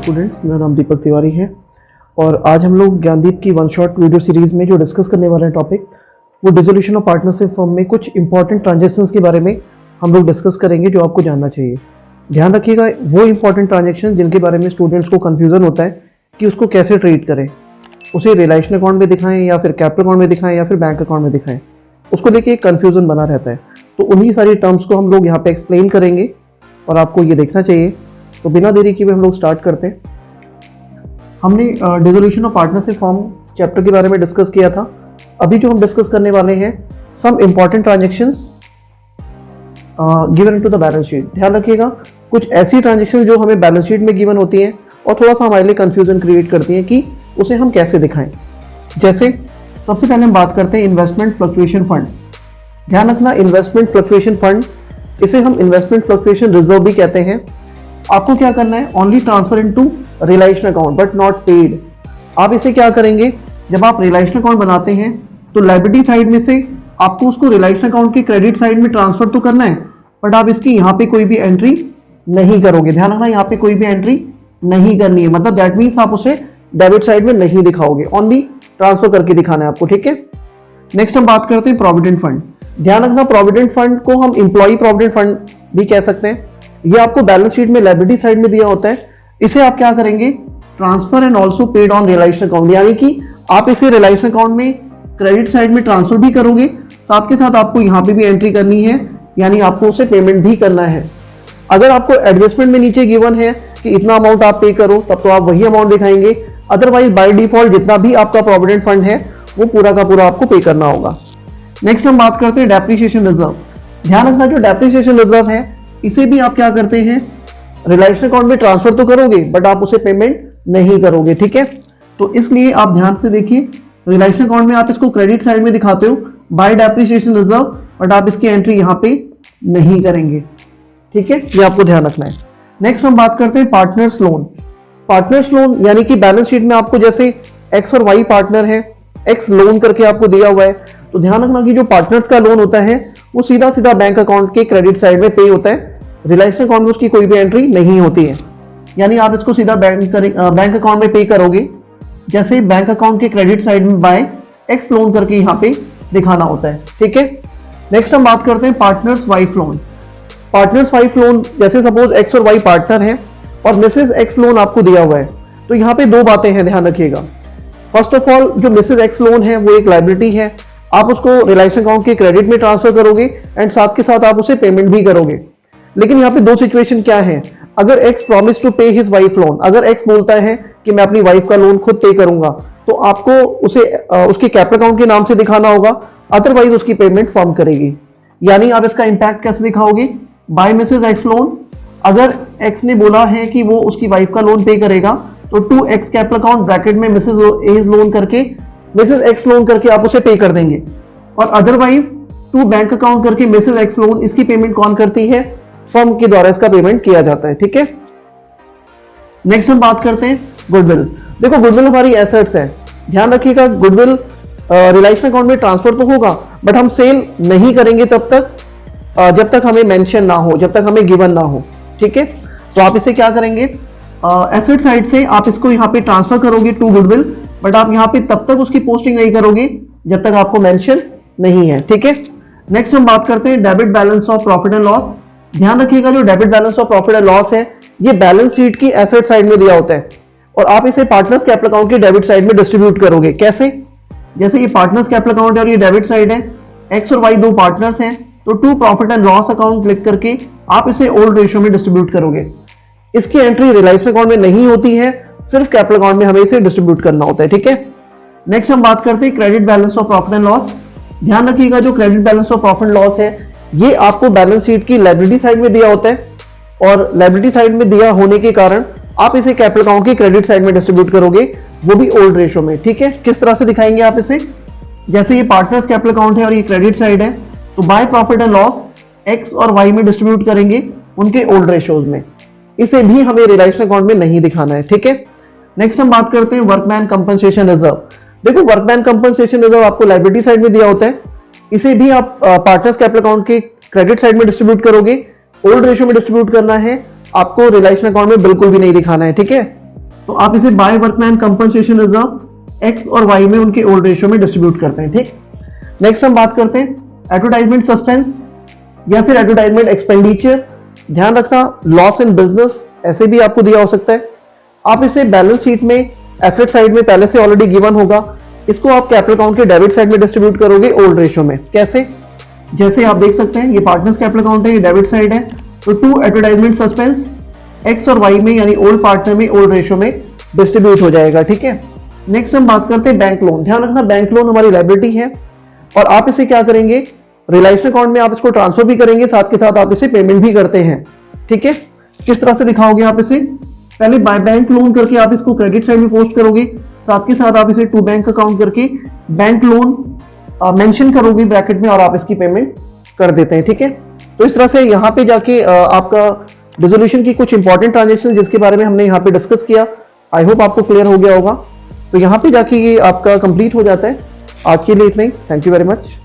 Students, मेरा नाम दीपक तिवारी है और आज हम लोग ज्ञानदीप की वन शॉट वीडियो सीरीज़ में जो डिस्कस करने वाले हैं टॉपिक, वो डिसोल्यूशन ऑफ पार्टनरशिप फर्म में कुछ इंपॉर्टेंट ट्रांजेक्शन्स के बारे में हम लोग डिस्कस करेंगे जो आपको जानना चाहिए। ध्यान रखिएगा, वो इंपॉर्टेंट ट्रांजेक्शन जिनके बारे में स्टूडेंट्स को कन्फ्यूज़न होता है कि उसको कैसे ट्रीट करें, उसे रिलेशन अकाउंट में दिखाएं या फिर कैपिटल अकाउंट में दिखाएं या फिर बैंक अकाउंट में दिखाएं, उसको लेके एक कन्फ्यूज़न बना रहता है। तो उन्हीं सारी टर्म्स को हम लोग यहाँ पे एक्सप्लेन करेंगे और आपको ये देखना चाहिए। तो बिना देरी किए हम लोग स्टार्ट करते हैं। हमने dissolution of partnership firm chapter के बारे में डिस्कस किया था। अभी जो हम डिस्कस करने वाले हैं, some important transactions given to the balance sheet. ध्यान रखिएगा, कुछ ऐसी ट्रांजेक्शन जो हमें बैलेंस शीट में गिवन होती हैं और थोड़ा सा हमारे लिए कन्फ्यूजन क्रिएट करती हैं कि उसे हम कैसे दिखाएं। जैसे सबसे पहले हम बात करते हैं इन्वेस्टमेंट फ्लक्चुएशन फंड। ध्यान रखना, इन्वेस्टमेंट फ्लक्चुएशन फंड, इसे हम इन्वेस्टमेंट फ्लक्चुएशन रिजर्व भी कहते हैं। आपको क्या करना है, only transfer into realisation account but not paid. आप इसे क्या करेंगे, जब आप रिलेशन अकाउंट बनाते हैं तो लायबिलिटी साइड में से आपको उसको रिलेशन अकाउंट के क्रेडिट साइड में ट्रांसफर तो करना है, बट आप इसकी यहाँ पे कोई भी एंट्री नहीं करोगे। ध्यान रखना, यहाँ पे कोई भी एंट्री नहीं करनी है, मतलब दैट मीन्स आप उसे डेबिट साइड में नहीं दिखाओगे, ओनली ट्रांसफर करके दिखाना है आपको, ठीक है। नेक्स्ट हम बात करते हैं प्रोविडेंट फंड। ध्यान रखना, प्रोविडेंट फंड को हम एम्प्लॉय प्रोविडेंट फंड भी कह सकते हैं। ये आपको बैलेंस शीट में लायबिलिटी साइड में दिया होता है। इसे आप क्या करेंगे, transfer and also paid on realisation account, यानी कि आप इसे रिलेशन अकाउंट में क्रेडिट साइड में ट्रांसफर भी करोगे, साथ के साथ आपको यहाँ पे भी एंट्री करनी है, यानी आपको उसे पेमेंट भी करना है। अगर आपको एडजस्टमेंट में नीचे गिवन है कि इतना अमाउंट आप पे करो, तब तो आप वही अमाउंट दिखाएंगे। अदरवाइज बाय डिफॉल्ट जितना भी आपका प्रोविडेंट फंड है वो पूरा का पूरा आपको पे करना होगा। नेक्स्ट हम बात करते हैं डेप्रिसिएशन रिजर्व। ध्यान रखना, जो डेप्रिसिएशन रिजर्व है इसे भी आप क्या करते हैं, रिलेशन अकाउंट में ट्रांसफर तो करोगे बट आप उसे पेमेंट नहीं करोगे, ठीक है। तो इसलिए आप ध्यान से देखिए, रिलेशन अकाउंट में आप इसको क्रेडिट साइड में दिखाते हो बाय डेप्रिसिएशन रिजर्व, बट आप इसकी एंट्री यहाँ पे नहीं करेंगे, ठीक है, ये आपको ध्यान रखना है। नेक्स्ट हम बात करते हैं पार्टनर्स लोन। पार्टनर्स लोन यानी कि बैलेंस शीट में आपको जैसे एक्स और वाई पार्टनर है, एक्स लोन करके आपको दिया हुआ है, तो ध्यान रखना कि जो पार्टनर्स का लोन होता है वो सीधा सीधा बैंक अकाउंट के क्रेडिट साइड में पे होता है, रिलेशन अकाउंट में उसकी कोई भी एंट्री नहीं होती है। यानी आप इसको सीधा बैंक अकाउंट में पे करोगे, जैसे बैंक अकाउंट के क्रेडिट साइड में बाय एक्स लोन करके यहाँ पे दिखाना होता है, ठीक है। नेक्स्ट हम बात करते हैं partners wife loan. Partners wife loan, जैसे सपोज एक्स और वाई पार्टनर है और मिसेज एक्स लोन आपको दिया हुआ है, तो यहाँ पे दो बातें हैं, ध्यान रखिएगा। फर्स्ट ऑफ ऑल, जो मिसेज एक्स लोन है वो एक लायबिलिटी है, आप उसको रिलेशन अकाउंट के क्रेडिट में ट्रांसफर करोगे एंड साथ के साथ आप उसे पेमेंट भी करोगे। लेकिन यहाँ पे दो सिचुएशन क्या है, अगर एक्स प्रॉमिस टू पे हिज वाइफ लोन, अगर एक्स बोलता है कि मैं अपनी वाइफ का लोन खुद पे करूंगा, तो आपको उसे उसके कैपिटल अकाउंट के नाम से दिखाना होगा, अदरवाइज उसकी पेमेंट फर्म करेगी। यानी आप इसका इंपैक्ट कैसे दिखाओगे, बाय मिसेज एक्स लोन। अगर एक्स ने बोला है कि वो उसकी वाइफ का लोन पे करेगा, तो to X capital account bracket में मिसेज एज लोन करके मिसेज एक्स लोन करके आप उसे पे कर देंगे, और अदरवाइज टू बैंक अकाउंट करके मिसेज एक्स लोन, इसकी पेमेंट कौन करती है, फर्म के द्वारा इसका पेमेंट किया जाता है, ठीक है। नेक्स्ट हम बात करते हैं गुडविल। देखो, गुडविल हमारी एसेट्स है। ध्यान रखिएगा, गुडविल रिलेशन अकाउंट में ट्रांसफर तो होगा बट हम सेल नहीं करेंगे तब तक जब तक हमें मेंशन ना हो, जब तक हमें गिवन ना हो, ठीक है। तो आप इसे क्या करेंगे, एसेट साइड से आप इसको यहाँ पे ट्रांसफर करोगे टू गुडविल, बट आप यहाँ पे तब तक उसकी पोस्टिंग नहीं करोगे जब तक आपको मेंशन नहीं है, ठीक है। नेक्स्ट हम बात करते हैं debit balance of profit and loss. ध्यान रखिएगा, जो debit balance of profit and loss है ये बैलेंस शीट की एसेट साइड में दिया होता है और आप इसे पार्टनर्स कैपिटल अकाउंट के डेबिट साइड में डिस्ट्रीब्यूट करोगे। कैसे, जैसे ये पार्टनर्स कैपिटल अकाउंट है और ये डेबिट साइड है, एक्स और वाई दो पार्टनर्स हैं, तो to profit and loss account click करके आप इसे ओल्ड रेशियो में डिस्ट्रीब्यूट करोगे। इसकी एंट्री रिलेशन अकाउंट में नहीं होती है, सिर्फ कैपिटल अकाउंट में हमें इसे डिस्ट्रीब्यूट करना होता है, ठीक है। नेक्स्ट हम बात करते हैं credit balance of profit and loss. ध्यान रखिएगा, जो credit balance of profit and loss है ये आपको बैलेंस शीट की लायबिलिटी साइड में दिया होता है, और लायबिलिटी साइड में दिया होने के कारण आप इसे कैपिटल अकाउंट की क्रेडिट साइड में डिस्ट्रीब्यूट करोगे, वो भी ओल्ड रेशियो में, ठीक है। किस तरह से दिखाएंगे आप इसे, जैसे ये पार्टनर्स कैपिटल अकाउंट है और ये क्रेडिट साइड है, तो by profit and loss x और वाई में डिस्ट्रीब्यूट करेंगे उनके ओल्ड रेशियोज में, इसे भी हमें रिलेशन अकाउंट में नहीं दिखाना है, ठीक है। नेक्स्ट हम बात करते हैं वर्कमैन कंपनसेशन रिजर्व। देखो, वर्कमैन कंपनसेशन रिजर्व आपको लायबिलिटी साइड में दिया होता है, इसे भी आप पार्टनर्स कैपिटल अकाउंट के क्रेडिट साइड में डिस्ट्रीब्यूट करोगे, ओल्ड रेशियो में डिस्ट्रीब्यूट करना है, आपको रिलेशन अकाउंट में बिल्कुल भी नहीं दिखाना है, ठीक है। तो आप इसे by workman compensation reserve X और वाई में उनके ओल्ड रेशियो में डिस्ट्रीब्यूट करते हैं। ठीक, नेक्स्ट हम बात करते हैं एडवर्टाइजमेंट सस्पेंस या फिर एडवर्टाइजमेंट एक्सपेंडिचर। ध्यान रखना, लॉस इन बिजनेस ऐसे भी आपको दिया हो सकता है। आप इसे बैलेंस शीट में एसेट साइड में पहले से ऑलरेडी गिवन होगा, इसको आप कैपिटल अकाउंट के डेबिट साइड में डिस्ट्रीब्यूट करोगे ओल्ड रेशियो में। कैसे? जैसे आप देख सकते हैं ये पार्टनर्स कैपिटल अकाउंट है, ये डेबिट साइड है, तो टू एडवर्टाइजमेंट सस्पेंस एक्स और वाई में यानी ओल्ड पार्टनर में ओल्ड रेशियो में डिस्ट्रीब्यूट हो जाएगा। ठीक है, नेक्स्ट हम बात करते हैं बैंक लोन। ध्यान रखना, बैंक लोन हमारी लायबिलिटी है और आप इसे क्या करेंगे, रिलायंस अकाउंट में आप इसको ट्रांसफर भी करेंगे, साथ के साथ आप इसे पेमेंट भी करते हैं। ठीक है, किस तरह से दिखाओगे आप इसे, पहले बाय बैंक लोन करके आप इसको क्रेडिट साइड में पोस्ट करोगे, साथ के साथ आप इसे टू बैंक अकाउंट करके बैंक लोन मेंशन करोगे ब्रैकेट में और आप इसकी पेमेंट कर देते हैं। ठीक है, तो इस तरह से यहाँ पे जाके आपका डिसोल्यूशन की कुछ इंपॉर्टेंट ट्रांजेक्शन जिसके बारे में हमने यहाँ पे डिस्कस किया, आई होप आपको क्लियर हो गया होगा। तो यहाँ पे जाके ये आपका कंप्लीट हो जाता है। आज के लिए इतना ही, थैंक यू वेरी मच।